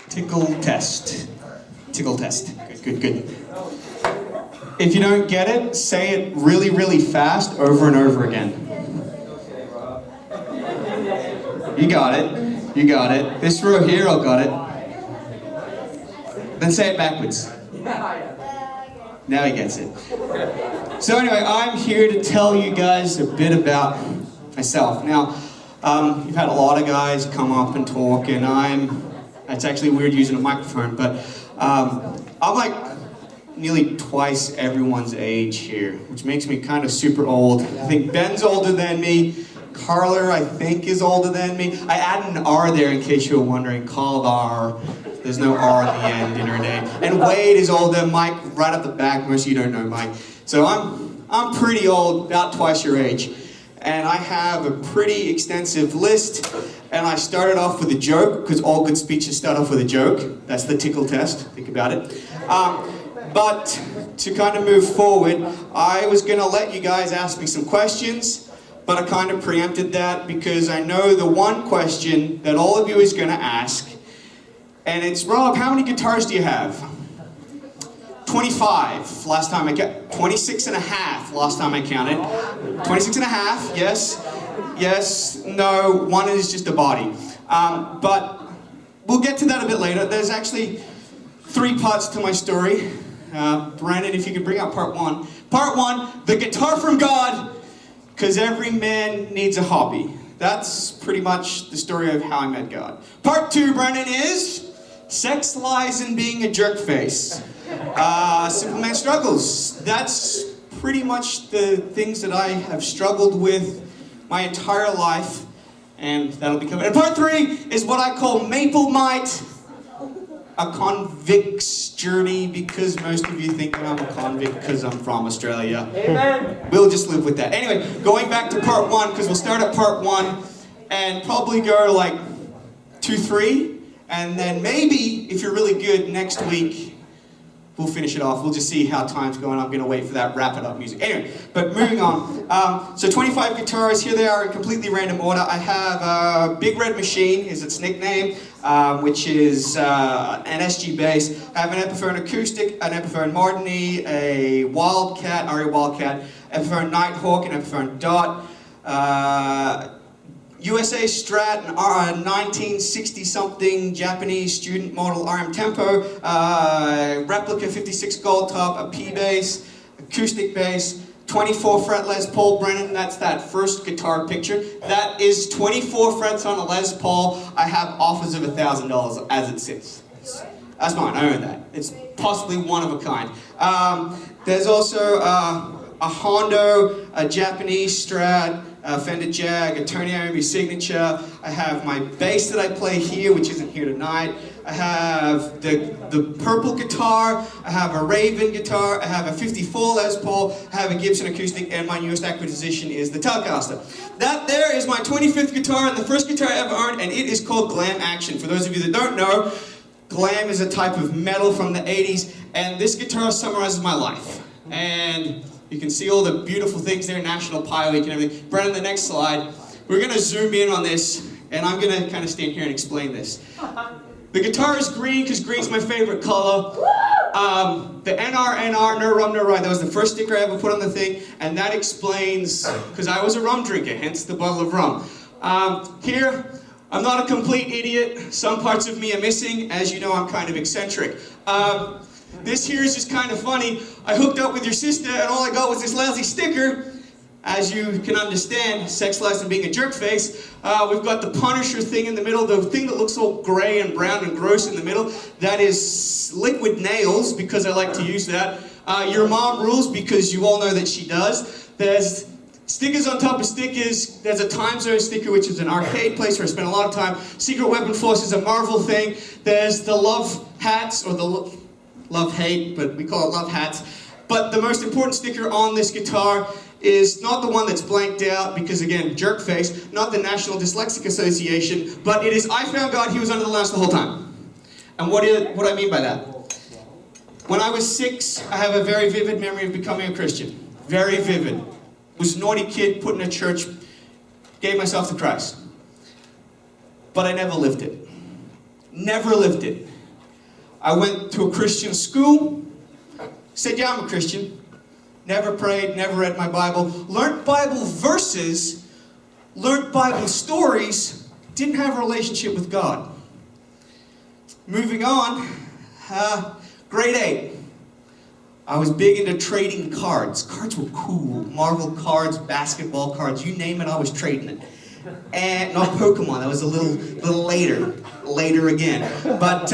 Tickle test. Tickle test. Good, good, good. If you don't get it, say it really, really fast over and over again. You got it. You got it. This row here, I got it. Then say it backwards. Now he gets it. So anyway, I'm here to tell you guys a bit about myself. Now, you've had a lot of guys come up and talk, and it's actually weird using a microphone, but I'm like nearly twice everyone's age here, which makes me kind of super old. I think Ben's older than me. Carla, I think, is older than me. I added an R there in case you were wondering. Caldar. There's no R at the end in her name. And Wade is older. Mike, right up the back. Most of you don't know Mike. So I'm pretty old, about twice your age. And I have a pretty extensive list. And I started off with a joke, because all good speeches start off with a joke. That's the tickle test. Think about it. But to kind of move forward, I was going to let you guys ask me some questions. But I kind of preempted that because I know the one question that all of you is going to ask. And it's, Rob, how many guitars do you have? 25 last time I counted. 26 and a half last time I counted. 26 and a half, yes. Yes, no, one is just a body. But we'll get to that a bit later. There's actually 3 parts to my story. Brandon, if you could bring up part 1. Part 1, the guitar from God, because every man needs a hobby. That's pretty much the story of how I met God. Part 2, Brandon, is sex, lies, and being a jerk face. Simple man struggles. That's pretty much the things that I have struggled with my entire life, and that'll be coming. And part 3 is what I call Maple Might, a convict's journey, because most of you think that I'm a convict because I'm from Australia. Amen. We'll just live with that. Anyway, going back to part 1, because we'll start at part 1 and probably go like 2, 3. And then maybe, if you're really good, next week, we'll finish it off. We'll just see how time's going. I'm going to wait for that wrap-it-up music. Anyway, but moving on. So 25 guitars. Here they are in completely random order. I have a Big Red Machine, is its nickname, which is an SG bass. I have an Epiphone acoustic, an Epiphone Martini, a Wildcat, RA Wildcat, Epiphone Nighthawk, an Epiphone Dot, USA Strat, an 1960-something Japanese student model RM Tempo, replica 56 gold top, a P bass, acoustic bass, 24 fret Les Paul. Brennan, that's that first guitar picture. That is 24 frets on a Les Paul. I have offers of $1,000 as it sits. That's mine, I own that. It's possibly one of a kind. There's also a Hondo, a Japanese Strat, a Fender Jag, a Tony Iommi Signature. I have my bass that I play here, which isn't here tonight. I have the purple guitar. I have a Raven guitar. I have a 54 Les Paul. I have a Gibson acoustic, and my newest acquisition is the Telecaster. That there is my 25th guitar and the first guitar I ever owned, and it is called Glam Action. For those of you that don't know, glam is a type of metal from the 80s, and this guitar summarizes my life. And you can see all the beautiful things there, National Pie Week and everything. Brennan, the next slide. We're going to zoom in on this, and I'm going to kind of stand here and explain this. The guitar is green, because green's my favorite color. The NR, no rum, no rye, that was the first sticker I ever put on the thing, and that explains, because I was a rum drinker, hence the bottle of rum. Here, I'm not a complete idiot. Some parts of me are missing. As you know, I'm kind of eccentric. This here is just kind of funny. I hooked up with your sister, and all I got was this lousy sticker. As you can understand, sex, lies, and being a jerk face. We've got the Punisher thing in the middle, the thing that looks all gray and brown and gross in the middle. That is liquid nails, because I like to use that. Your mom rules, because you all know that she does. There's stickers on top of stickers. There's a Time Zone sticker, which is an arcade place where I spent a lot of time. Secret Weapon Force is a Marvel thing. There's the love hats, or the love-hate, but we call it love hats. But the most important sticker on this guitar is not the one that's blanked out, because again, jerk face, not the National Dyslexic Association, but it is I found God, he was under the lounge the whole time. And what I mean by that? When I was 6, I have a very vivid memory of becoming a Christian. Very vivid. Was a naughty kid, put in a church, gave myself to Christ. But I never lived it. Never lived it. I went to a Christian school, said, yeah, I'm a Christian. Never prayed, never read my Bible. Learned Bible verses, learned Bible stories, didn't have a relationship with God. Moving on, grade 8. I was big into trading cards. Cards were cool. Marvel cards, basketball cards, you name it, I was trading it. And not Pokemon, that was a little later again. But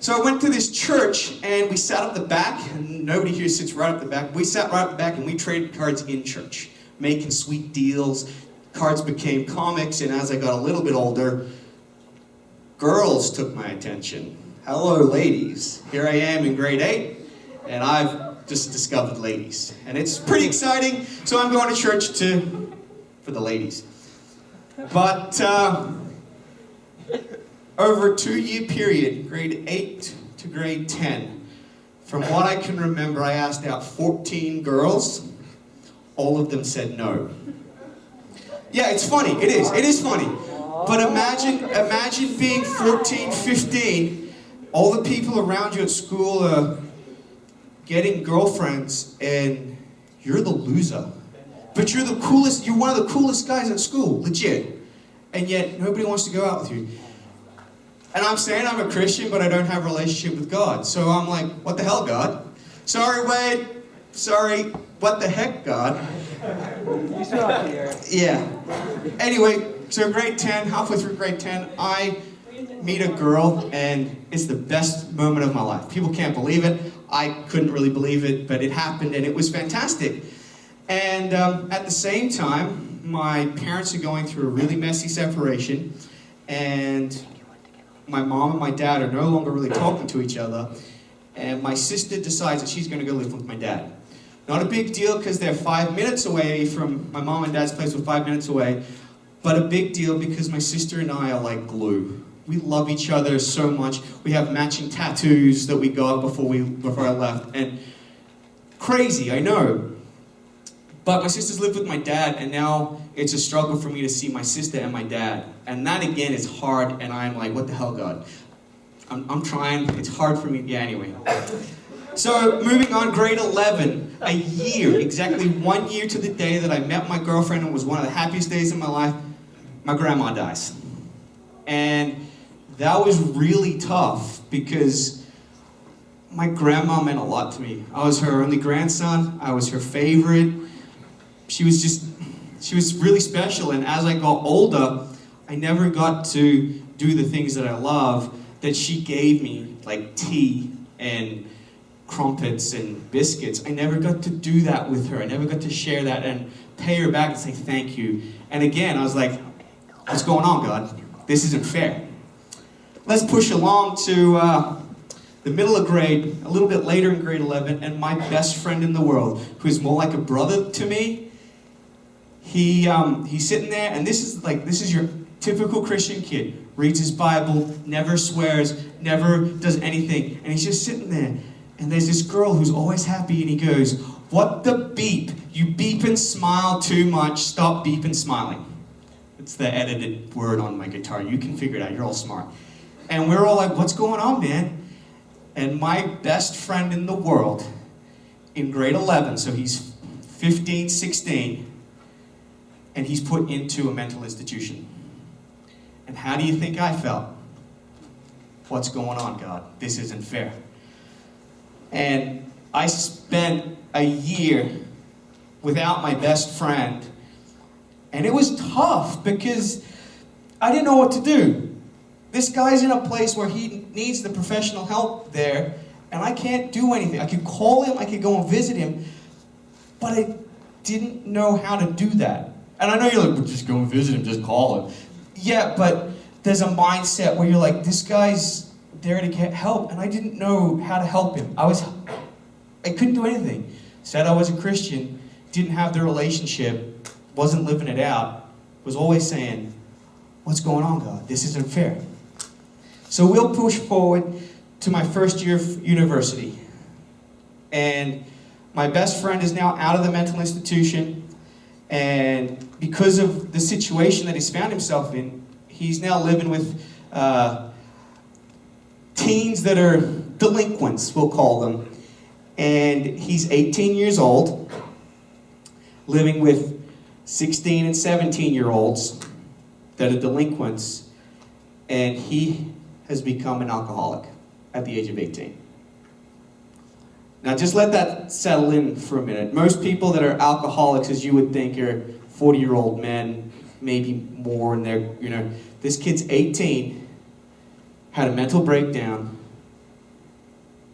so I went to this church and we sat up the back, and nobody here sits right up the back. We sat right up the back and we traded cards in church, making sweet deals. Cards became comics, and as I got a little bit older, girls took my attention. Hello, ladies. Here I am in grade 8, and I've just discovered ladies. And it's pretty exciting, so I'm going to church for the ladies. But over a 2-year period, grade 8 to grade 10, from what I can remember, I asked out 14 girls. All of them said no. Yeah, it's funny. It is. It is funny. But imagine being 14, 15, all the people around you at school are getting girlfriends, and you're the loser. But you're the coolest, you're one of the coolest guys at school, legit. And yet, nobody wants to go out with you. And I'm saying I'm a Christian, but I don't have a relationship with God. So I'm like, what the hell, God? Sorry, Wade. Sorry. What the heck, God? You still have here. Yeah. Anyway, so grade 10, halfway through grade 10, I meet a girl, and it's the best moment of my life. People can't believe it. I couldn't really believe it, but it happened, and it was fantastic. And at the same time, my parents are going through a really messy separation, and my mom and my dad are no longer really talking to each other, and my sister decides that she's going to go live with my dad. Not a big deal because they're 5 minutes away from my mom and dad's place. We're 5 minutes away, but a big deal because my sister and I are like glue. We love each other so much. We have matching tattoos that we got before I left, and crazy, I know. But my sister's lived with my dad, and now it's a struggle for me to see my sister and my dad. And that, again, is hard, and I'm like, what the hell, God? I'm trying. It's hard for me. Yeah, anyway. So, moving on, grade 11, a year, exactly 1 year to the day that I met my girlfriend, and it was one of the happiest days of my life, my grandma dies. And that was really tough, because my grandma meant a lot to me. I was her only grandson. I was her favorite. She was really special, and as I got older, I never got to do the things that I love that she gave me, like tea and crumpets and biscuits. I never got to do that with her. I never got to share that and pay her back and say thank you. And again, I was like, what's going on, God? This isn't fair. Let's push along to the middle of grade, a little bit later in grade 11, and my best friend in the world, who is more like a brother to me, he's sitting there, and this is your typical Christian kid. Reads his Bible, never swears, never does anything. And he's just sitting there. And there's this girl who's always happy, and he goes, what the beep? You beep and smile too much. Stop beep and smiling. It's the edited word on my guitar. You can figure it out. You're all smart. And we're all like, what's going on, man? And my best friend in the world, in grade 11, so he's 15, 16, and he's put into a mental institution. And how do you think I felt? What's going on, God? This isn't fair. And I spent a year without my best friend, and it was tough because I didn't know what to do. This guy's in a place where he needs the professional help there, and I can't do anything. I could call him, I could go and visit him, but I didn't know how to do that. And I know you're like, well, just go and visit him, just call him. Yeah, but there's a mindset where you're like, this guy's there to get help, and I didn't know how to help him. I couldn't do anything. Said I was a Christian, didn't have the relationship, wasn't living it out, was always saying, what's going on, God? This isn't fair. So we'll push forward to my first year of university. And my best friend is now out of the mental institution, and because of the situation that he's found himself in, he's now living with teens that are delinquents, we'll call them. And he's 18 years old, living with 16 and 17-year-olds that are delinquents, and he has become an alcoholic at the age of 18. Now just let that settle in for a minute. Most people that are alcoholics, as you would think, are 40-year-old men, maybe more, and they're, this kid's 18, had a mental breakdown,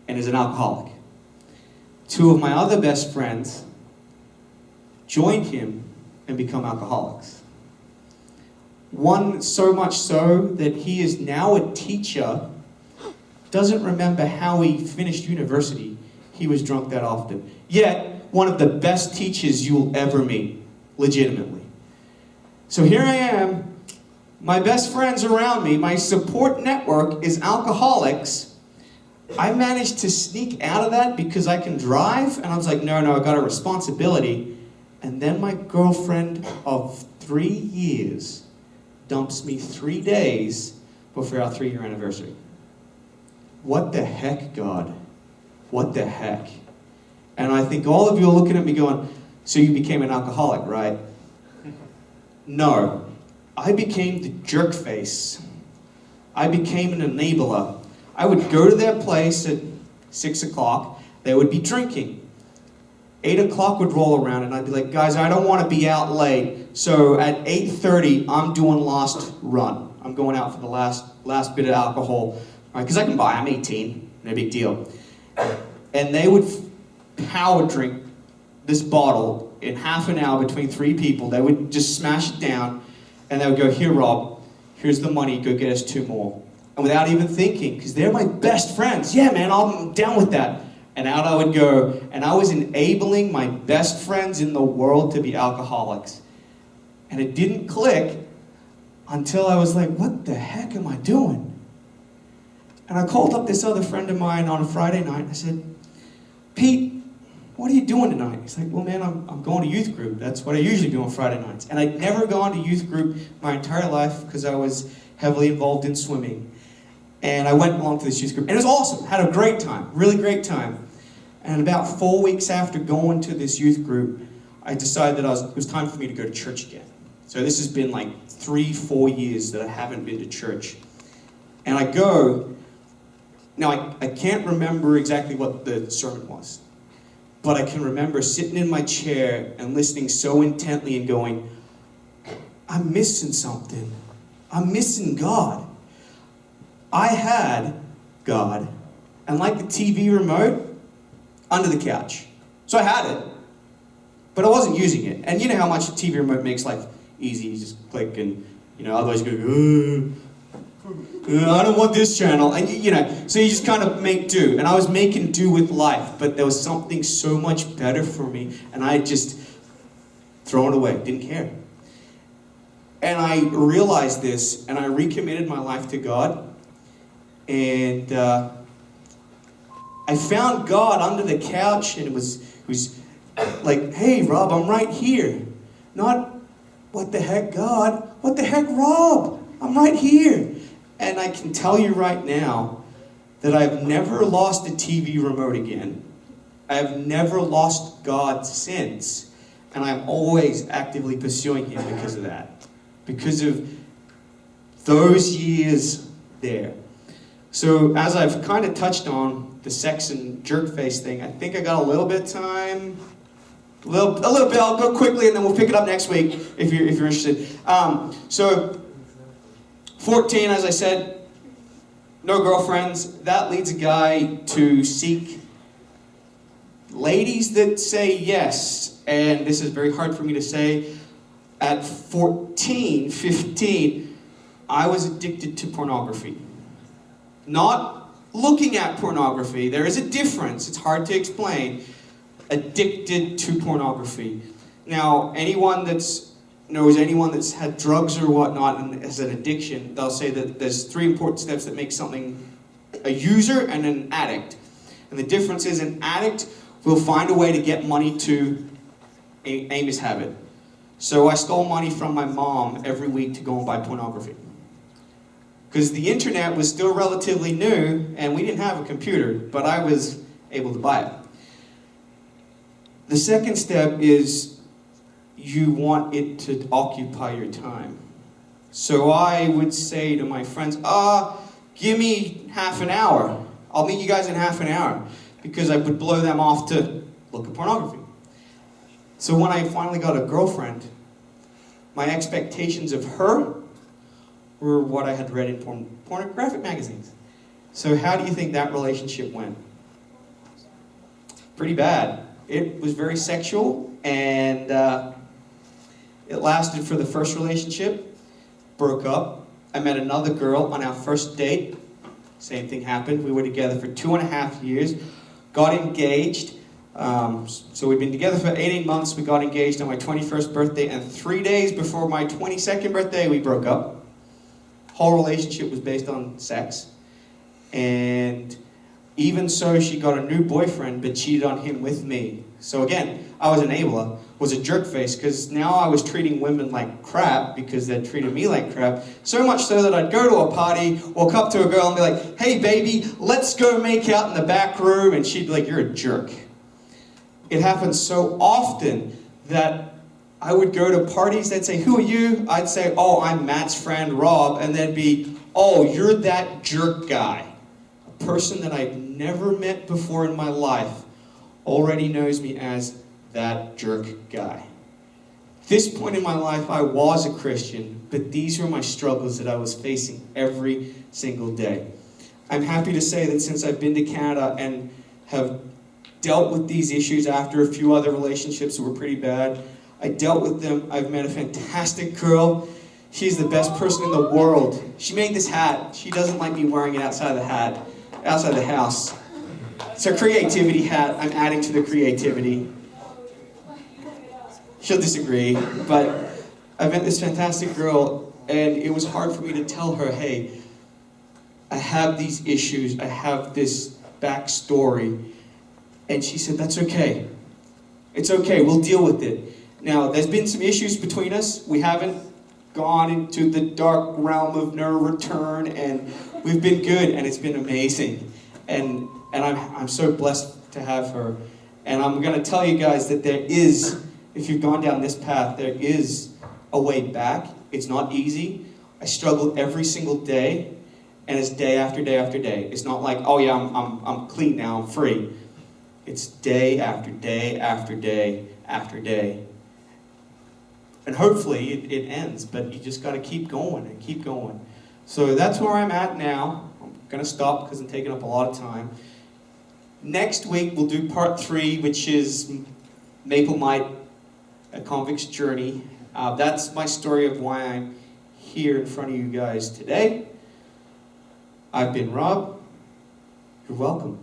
and is an alcoholic. Two of my other best friends joined him and become alcoholics. One so much so that he is now a teacher, doesn't remember how he finished university. He was drunk that often. Yet, one of the best teachers you will ever meet, legitimately. So here I am, my best friends around me, my support network is alcoholics. I managed to sneak out of that because I can drive, and I was like, no, I got a responsibility. And then my girlfriend of 3 years dumps me 3 days before our 3-year anniversary. What the heck, God? What the heck? And I think all of you are looking at me going, so you became an alcoholic, right? No. I became the jerk face. I became an enabler. I would go to their place at 6 o'clock. They would be drinking. 8 o'clock would roll around and I'd be like, guys, I don't want to be out late. So at 8:30, I'm doing last run. I'm going out for the last bit of alcohol. Because I can buy, I'm 18, no big deal. And they would power drink this bottle in half an hour between 3 people. They would just smash it down and they would go, here, Rob, here's the money, go get us 2 more. And without even thinking, because they're my best friends. Yeah, man, I'm down with that. And out I would go, and I was enabling my best friends in the world to be alcoholics. And it didn't click until I was like, what the heck am I doing? And I called up this other friend of mine on a Friday night, and I said, Pete, what are you doing tonight? He's like, well, man, I'm going to youth group. That's what I usually do on Friday nights. And I'd never gone to youth group my entire life because I was heavily involved in swimming. And I went along to this youth group, and it was awesome. Had a great time, really great time. And about 4 weeks after going to this youth group, I decided that it was time for me to go to church again. So this has been like 3-4 years that I haven't been to church. And I go, now I can't remember exactly what the sermon was, but I can remember sitting in my chair and listening so intently and going, I'm missing something. I'm missing God. I had God, and like the TV remote, under the couch. So I had it, but I wasn't using it. And you know how much the TV remote makes life easy. You just click and, otherwise you go, I don't want this channel. And, so you just kind of make do. And I was making do with life, but there was something so much better for me, and I just thrown it away, didn't care. And I realized this, and I recommitted my life to God, and I found God under the couch, and it was like, hey, Rob, I'm right here. Not, what the heck, God? What the heck, Rob? I'm right here. And I can tell you right now that I've never lost a TV remote again. I have never lost God since. And I'm always actively pursuing Him because of that. Because of those years there. So as I've kind of touched on the sex and jerk face thing, I think I got a little bit of time. A little bit. I'll go quickly and then we'll pick it up next week if you're interested. So 14, as I said, no girlfriends. That leads a guy to seek ladies that say yes. And this is very hard for me to say. At 14, 15, I was addicted to pornography. Not looking at pornography. There is a difference. It's hard to explain. Addicted to pornography. Now, anyone knows anyone that's had drugs or whatnot and has an addiction, they'll say that there's 3 important steps that make something a user and an addict. And the difference is an addict will find a way to get money to aim his habit. So I stole money from my mom every week to go and buy pornography. Because the internet was still relatively new, and we didn't have a computer, but I was able to buy it. The second step is you want it to occupy your time. So I would say to my friends, give me half an hour. I'll meet you guys in half an hour. Because I would blow them off to look at pornography. So when I finally got a girlfriend, my expectations of her were what I had read in pornographic magazines. So how do you think that relationship went? Pretty bad. It was very sexual, and it lasted for the first relationship, broke up. I met another girl on our first date. Same thing happened. We were together for 2.5 years, got engaged. So we'd been together for 18 months. We got engaged on my 21st birthday, and 3 days before my 22nd birthday, we broke up. Whole relationship was based on sex. And even so, she got a new boyfriend, but cheated on him with me. So again, I was an enabler, was a jerk face, because now I was treating women like crap because they treated me like crap. So much so that I'd go to a party, walk up to a girl and be like, hey baby, let's go make out in the back room. And she'd be like, you're a jerk. It happens so often that I would go to parties, they'd say, who are you? I'd say, oh, I'm Matt's friend Rob. And they'd be, oh, you're that jerk guy. A person that I've never met before in my life already knows me as that jerk guy. At this point in my life, I was a Christian, but these were my struggles that I was facing every single day. I'm happy to say that since I've been to Canada and have dealt with these issues after a few other relationships that were pretty bad, I dealt with them. I've met a fantastic girl. She's the best person in the world. She made this hat. She doesn't like me wearing it outside the house. It's a creativity hat. I'm adding to the creativity. She'll disagree, but I met this fantastic girl, and it was hard for me to tell her, hey, I have these issues, I have this backstory. And she said, that's okay. It's okay, we'll deal with it. Now, there's been some issues between us. We haven't gone into the dark realm of no return, and we've been good, and it's been amazing. And I'm so blessed to have her. And I'm going to tell you guys that there is, if you've gone down this path, there is a way back. It's not easy. I struggle every single day, and it's day after day after day. It's not like, oh yeah, I'm clean now, I'm free. It's day after day after day after day. And hopefully it ends, but you just got to keep going and keep going. So that's where I'm at now. I'm going to stop because I'm taking up a lot of time. Next week we'll do part 3, which is Maple Mite, a convict's journey. That's my story of why I'm here in front of you guys today. I've been Rob. You're welcome.